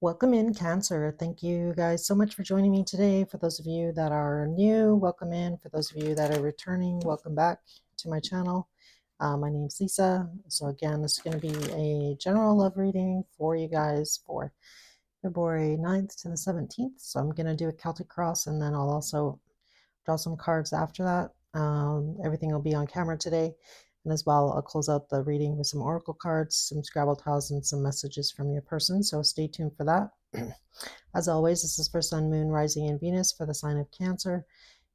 Welcome in, Cancer. Thank you guys so much for joining me today. For those of you that are new, welcome in. For those of you that are returning, welcome back to my channel. My name's Lisa. So again, this is going to be a general love reading for you guys for February 9th to the 17th. So I'm going to do a Celtic cross, and then I'll also draw some cards after that. Everything will be on camera today. And as well, I'll close out the reading with some oracle cards, some Scrabble tiles, and some messages from your person. So stay tuned for that. As always, this is for Sun, Moon, Rising, and Venus for the sign of Cancer.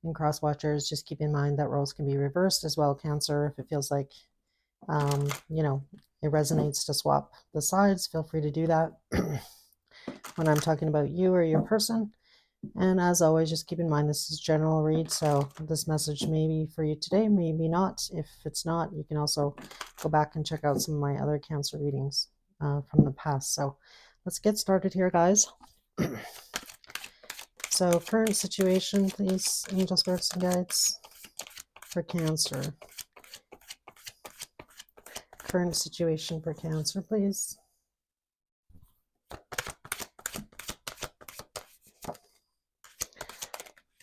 And cross watchers, just keep in mind that roles can be reversed as well, Cancer. If it feels like, it resonates to swap the sides, feel free to do that when I'm talking about you or your person. And as always, just keep in mind this is general read, so this message may be for you today, maybe not. If it's not, you can also go back and check out some of my other Cancer readings from the past. So let's get started here, guys. So current situation, please, angel spirits and guides for Cancer. Current situation for Cancer, please.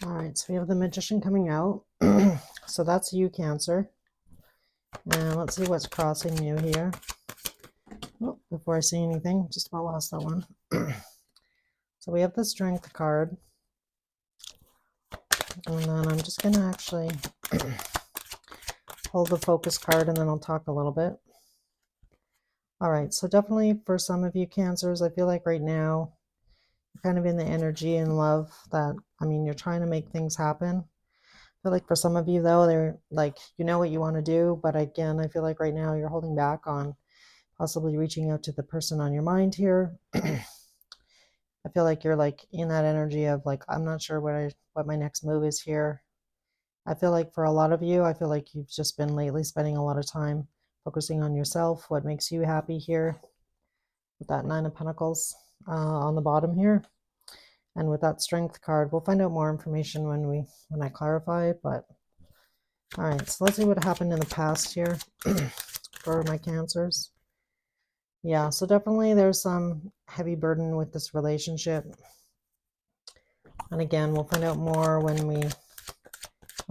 All right, so we have the Magician coming out. So that's you, Cancer. And let's see what's crossing you here. Oh, before I say anything, just about lost that one. So we have the Strength card. And then I'm just going to actually pull the Focus card, and then I'll talk a little bit. All right, so definitely for some of you Cancers, I feel like right now you're kind of in the energy and love that, you're trying to make things happen. I feel like for some of you, though, they're like, you know what you want to do, but again, I feel like right now you're holding back on possibly reaching out to the person on your mind here. I feel like you're like in that energy of like, I'm not sure what my next move is here. I feel like for a lot of you, I feel like you've just been lately spending a lot of time focusing on yourself, what makes you happy here, with that Nine of Pentacles on the bottom here. And with that Strength card, we'll find out more information when I clarify it. But all right, so let's see what happened in the past here for my Cancers. Yeah, so definitely there's some heavy burden with this relationship. And again, we'll find out more when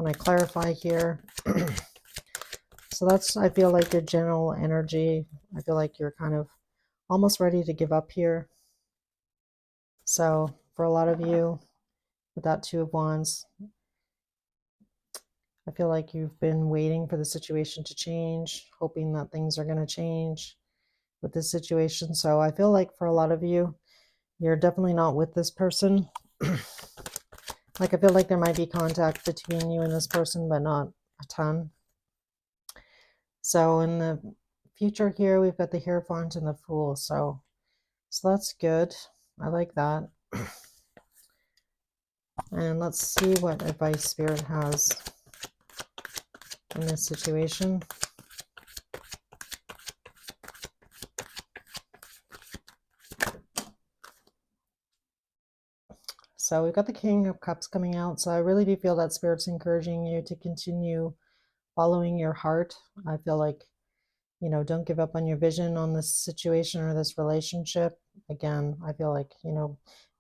I clarify here. So that's, I feel like, your general energy. I feel like you're kind of almost ready to give up here. So for a lot of you, with that Two of Wands, I feel like you've been waiting for the situation to change, hoping that things are going to change with this situation. So I feel like for a lot of you, you're definitely not with this person. Like, I feel like there might be contact between you and this person, but not a ton. So in the future here, we've got the Hierophant and the Fool. So that's good. I like that. And let's see what advice Spirit has in this situation. So we've got the King of Cups coming out. So I really do feel that Spirit's encouraging you to continue following your heart. I feel like, don't give up on your vision on this situation or this relationship. Again, I feel like,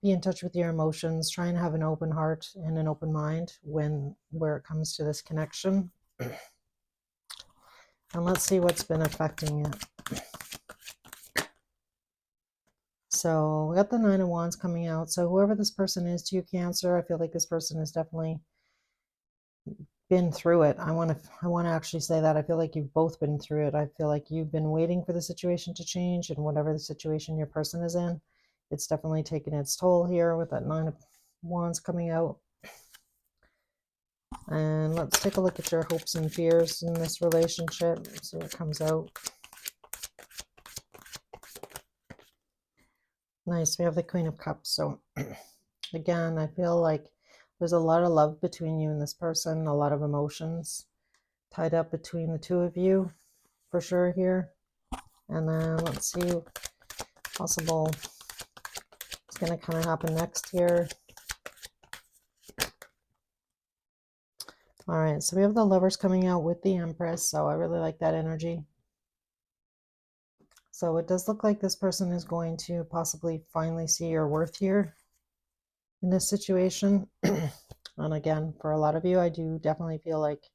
be in touch with your emotions, try and have an open heart and an open mind where it comes to this connection. And let's see what's been affecting it. So we got the Nine of Wands coming out. So whoever this person is to you, Cancer, I feel like this person has definitely been through it. I want to actually say that I feel like you've both been through it. I feel like you've been waiting for the situation to change, and whatever the situation your person is in, it's definitely taken its toll here with that Nine of Wands coming out. And let's take a look at your hopes and fears in this relationship. Let's see what comes out. Nice, we have the Queen of Cups. So again, I feel like there's a lot of love between you and this person, a lot of emotions tied up between the two of you for sure here. And then let's see possible what's going to kind of happen next here. All right, so we have the Lovers coming out with the Empress. So I really like that energy. So it does look like this person is going to possibly finally see your worth here in this situation. And again, for a lot of you, I do definitely feel like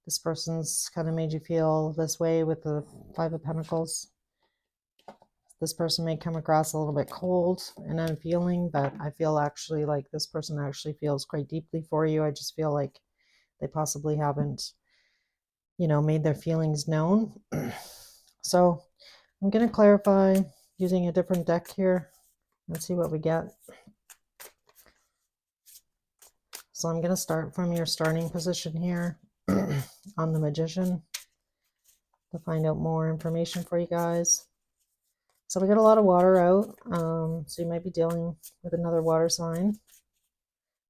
this person's kind of made you feel this way with the Five of Pentacles. This person may come across a little bit cold and unfeeling, but I feel actually like this person actually feels quite deeply for you. I just feel like they possibly haven't, made their feelings known. So I'm going to clarify using a different deck here. Let's see what we get. So I'm going to start from your starting position here on the Magician to find out more information for you guys. So we got a lot of water out, so you might be dealing with another water sign.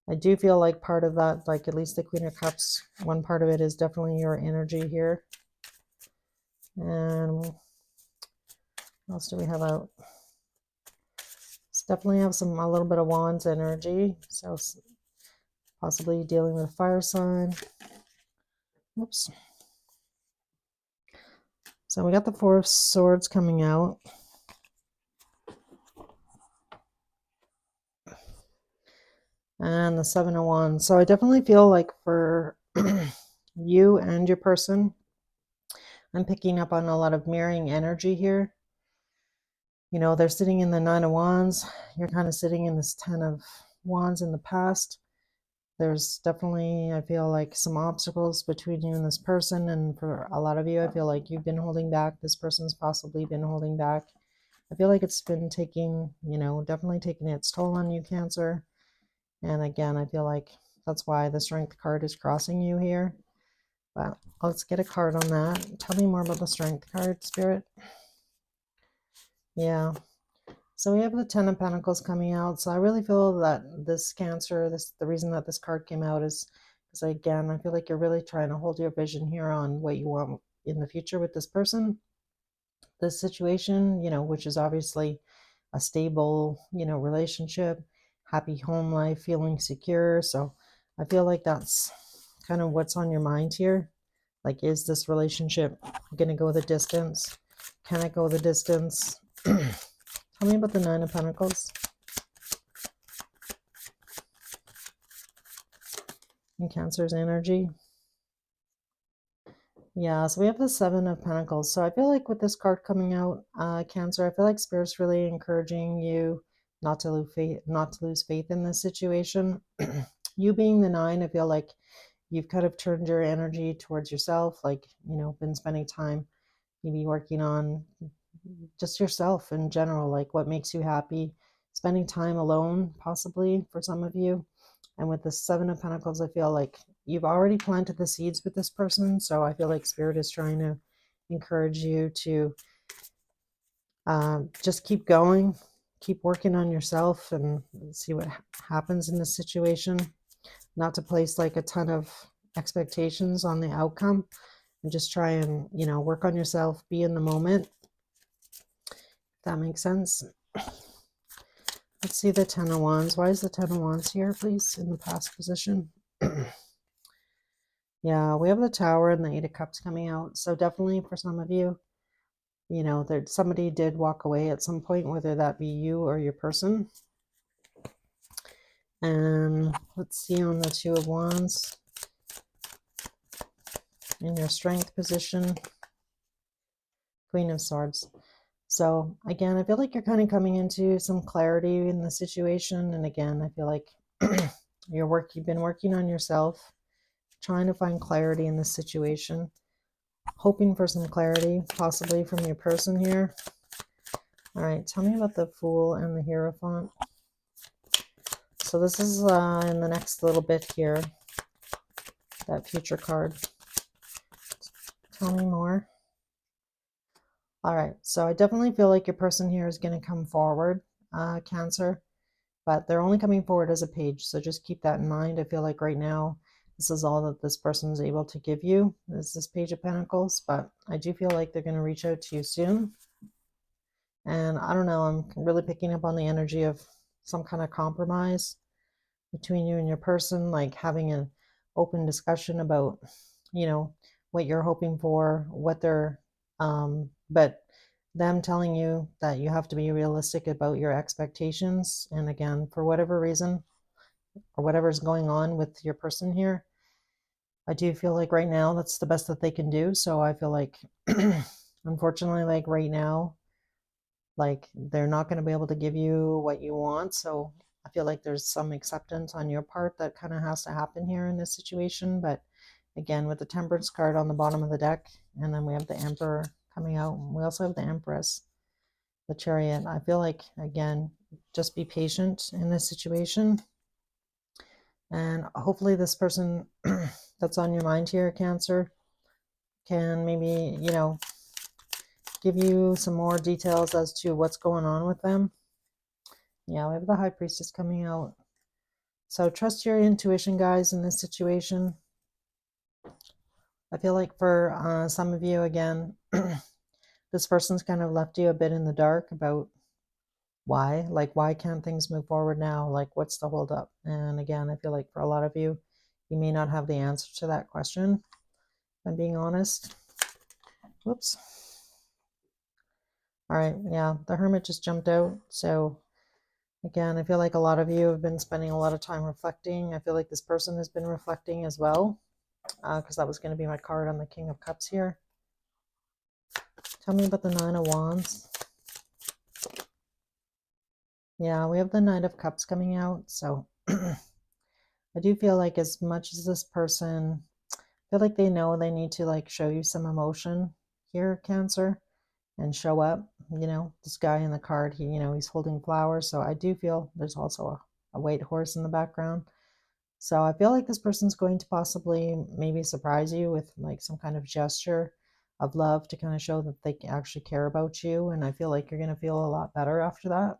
I do feel like part of that, like at least the Queen of Cups, one part of it is definitely your energy here. And what else do we have out? Let's definitely have a little bit of Wands energy, so possibly dealing with a fire sign. Oops. So we got the Four of Swords coming out. And the Seven of Wands. So I definitely feel like for you and your person, I'm picking up on a lot of mirroring energy here. They're sitting in the Nine of Wands. You're kind of sitting in this Ten of Wands in the past. There's definitely, I feel like, some obstacles between you and this person. And for a lot of you, I feel like you've been holding back. This person's possibly been holding back. I feel like it's been taking, definitely taking its toll on you, Cancer. And again, I feel like that's why the Strength card is crossing you here. But let's get a card on that. Tell me more about the Strength card, Spirit. Yeah. So we have the Ten of Pentacles coming out. So I really feel that this Cancer, the reason that this card came out is because, again, I feel like you're really trying to hold your vision here on what you want in the future with this person. This situation, which is obviously a stable, relationship, happy home life, feeling secure. So I feel like that's kind of what's on your mind here. Like, is this relationship going to go the distance? Can it go the distance? Tell me about the Nine of Pentacles and Cancer's energy. Yeah, so we have the Seven of Pentacles. So I feel like with this card coming out, Cancer, I feel like Spirit's really encouraging you not to lose faith in this situation. You being the Nine, I feel like you've kind of turned your energy towards yourself, like, been spending time maybe working on just yourself in general, like what makes you happy, spending time alone, possibly for some of you. And with the Seven of Pentacles, I feel like you've already planted the seeds with this person. So I feel like Spirit is trying to encourage you to just keep going, keep working on yourself and see what happens in this situation. Not to place like a ton of expectations on the outcome, and just try and, work on yourself, be in the moment. If that makes sense. Let's see the Ten of Wands. Why is the Ten of Wands here, please, in the past position? Yeah, we have the Tower and the Eight of Cups coming out. So definitely for some of you, that somebody did walk away at some point, whether that be you or your person. And let's see on the Two of Wands, in your Strength position, Queen of Swords. So again, I feel like you're kind of coming into some clarity in the situation. And again, I feel like you've been working on yourself, trying to find clarity in this situation, hoping for some clarity, possibly from your person here. All right, tell me about the Fool and the Hierophant. So this is in the next little bit here, that future card. Tell me more. All right, so I definitely feel like your person here is going to come forward, Cancer, but they're only coming forward as a page. So just keep that in mind. I feel like right now, this is all that this person is able to give you, is this Page of Pentacles, but I do feel like they're going to reach out to you soon. And I don't know, I'm really picking up on the energy of some kind of compromise between you and your person, like having an open discussion about, what you're hoping for, what they're, but them telling you that you have to be realistic about your expectations. And again, for whatever reason or whatever's going on with your person here, I do feel like right now that's the best that they can do. So I feel like, unfortunately, like right now, like they're not going to be able to give you what you want. So I feel like there's some acceptance on your part that kind of has to happen here in this situation. But again, with the Temperance card on the bottom of the deck, and then we have the Emperor coming out. We also have the Empress, the Chariot. I feel like, again, just be patient in this situation. And hopefully this person that's on your mind here, Cancer, can maybe, give you some more details as to what's going on with them. Yeah, we have the High Priestess coming out. So trust your intuition, guys, in this situation. I feel like for some of you, again, this person's kind of left you a bit in the dark about why. Like, why can't things move forward now? Like, what's the holdup? And again, I feel like for a lot of you, you may not have the answer to that question, if I'm being honest. Whoops. All right, yeah, the Hermit just jumped out. So again, I feel like a lot of you have been spending a lot of time reflecting. I feel like this person has been reflecting as well, because that was going to be my card on the King of Cups here. Tell me about the Nine of Wands. Yeah, we have the Knight of Cups coming out. So I do feel like as much as this person, I feel like they know they need to like show you some emotion here, Cancer, and show up. This guy in the card, he's holding flowers. So I do feel there's also a white horse in the background. So I feel like this person's going to possibly maybe surprise you with like some kind of gesture of love to kind of show that they actually care about you. And I feel like you're going to feel a lot better after that,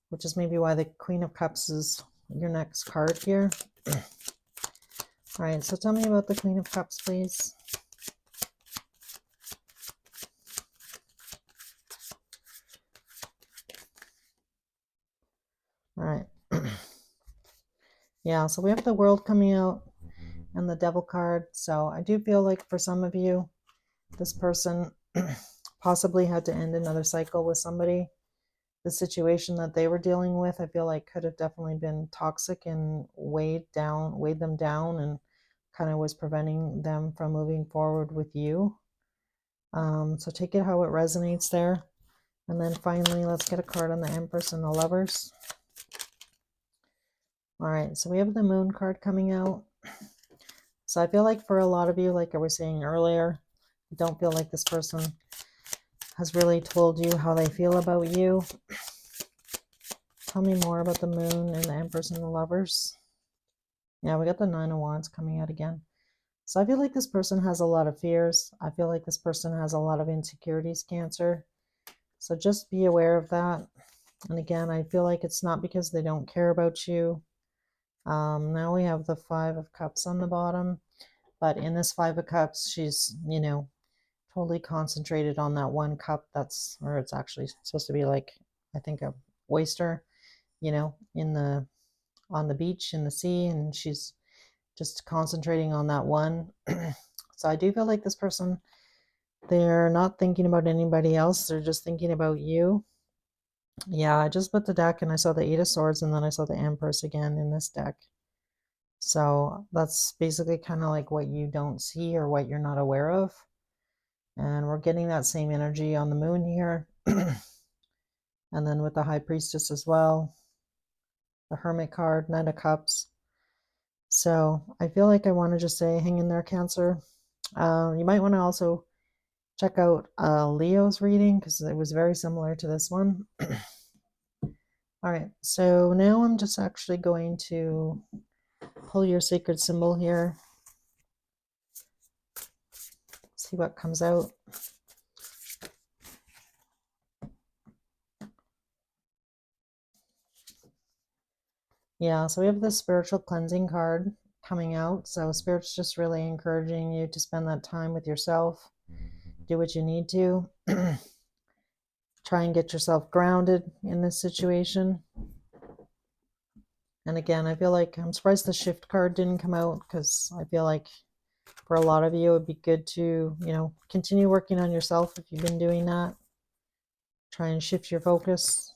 which is maybe why the Queen of Cups is your next card here. All right, so tell me about the Queen of Cups, please. All right. Yeah, so we have the World coming out and the Devil card. So I do feel like for some of you, this person possibly had to end another cycle with somebody. The situation that they were dealing with, I feel like could have definitely been toxic and weighed them down, and kind of was preventing them from moving forward with you. So take it how it resonates there. And then finally, let's get a card on the Empress and the Lovers. All right, so we have the Moon card coming out. So I feel like for a lot of you, like I was saying earlier, I don't feel like this person has really told you how they feel about you. Tell me more about the Moon and the Empress and the Lovers. Yeah, we got the Nine of Wands coming out again. So I feel like this person has a lot of fears. I feel like this person has a lot of insecurities, Cancer. So just be aware of that. And again, I feel like it's not because they don't care about you. Now we have the Five of Cups on the bottom. But in this Five of Cups, she's, totally concentrated on that one cup or it's actually supposed to be like, I think, a oyster, on the beach in the sea, and she's just concentrating on that one. So I do feel like this person, they're not thinking about anybody else. They're just thinking about you. Yeah, I just put the deck and I saw the Eight of Swords, and then I saw the Empress again in this deck. So that's basically kind of like what you don't see or what you're not aware of. And we're getting that same energy on the Moon here. And then with the High Priestess as well. The Hermit card, Knight of Cups. So I feel like I want to just say, hang in there, Cancer. You might want to also check out Leo's reading, because it was very similar to this one. All right, so now I'm just actually going to pull your sacred symbol here. See what comes out. Yeah, so we have the spiritual cleansing card coming out. So Spirit's just really encouraging you to spend that time with yourself. Do what you need to. Try and get yourself grounded in this situation. And again, I feel like I'm surprised the Shift card didn't come out, because I feel like For a lot of you, it would be good to, continue working on yourself if you've been doing that. Try and shift your focus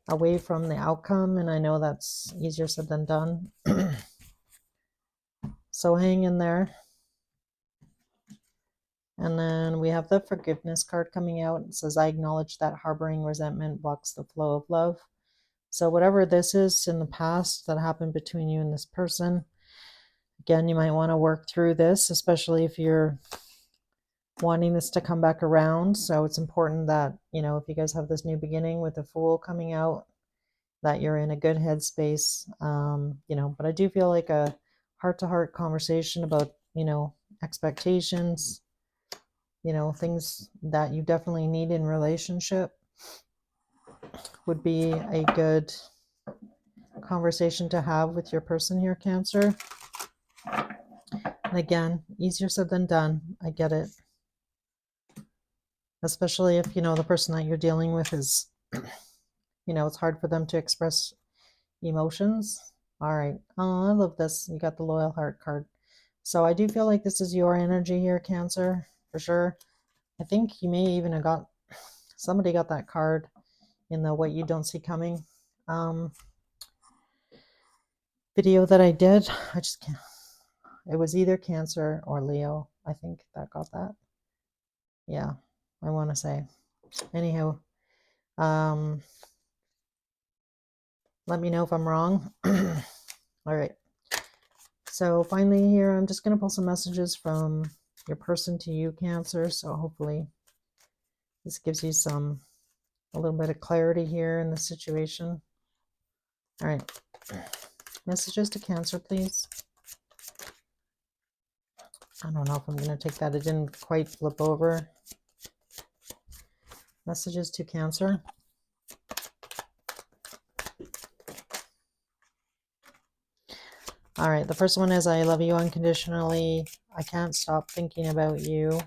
away from the outcome, and I know that's easier said than done. So hang in there. And then we have the forgiveness card coming out. It says, I acknowledge that harboring resentment blocks the flow of love. So whatever this is in the past that happened between you and this person, again, you might want to work through this, especially if you're wanting this to come back around. So it's important that, if you guys have this new beginning with the Fool coming out, that you're in a good headspace. But I do feel like a heart-to-heart conversation about, expectations, things that you definitely need in relationship would be a good conversation to have with your person here, Cancer. And again, easier said than done. I get it. Especially if, the person that you're dealing with is, it's hard for them to express emotions. All right. Oh, I love this. You got the Loyal Heart card. So I do feel like this is your energy here, Cancer, for sure. I think you may even have somebody got that card in the What You Don't See Coming video that I did. I just can't. It was either Cancer or Leo. I think that got that. Yeah, I want to say. Anyhow, let me know if I'm wrong. All right. So finally here, I'm just going to pull some messages from your person to you, Cancer. So hopefully this gives you a little bit of clarity here in the situation. All right. Messages to Cancer, please. I don't know if I'm going to take that. It didn't quite flip over. Messages to Cancer. All right, the first one is, I love you unconditionally. I can't stop thinking about you.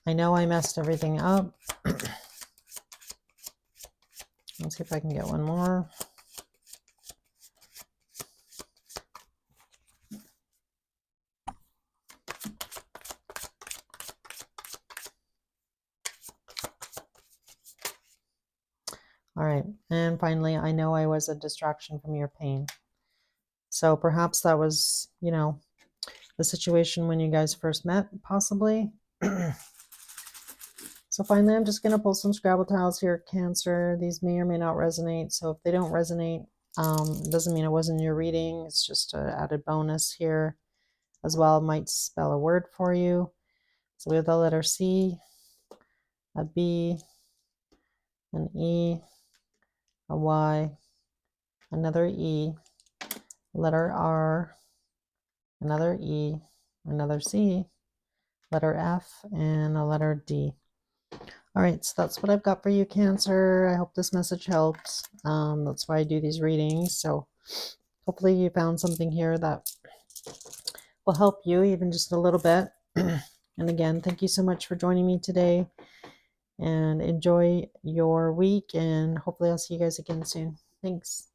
I know I messed everything up. Let's see if I can get one more. All right, and finally, I know I was a distraction from your pain. So perhaps that was, the situation when you guys first met, possibly. So finally, I'm just going to pull some Scrabble tiles here, Cancer. These may or may not resonate. So if they don't resonate, it doesn't mean it wasn't your reading. It's just an added bonus here as well. It might spell a word for you. So we have the letter C, a B, an E, a Y, another E, letter R, another E, another C, letter F, and a letter D. All right, so that's what I've got for you, Cancer. I hope this message helped. That's why I do these readings. So hopefully you found something here that will help you even just a little bit. And again, thank you so much for joining me today, and enjoy your week, and hopefully I'll see you guys again soon. Thanks.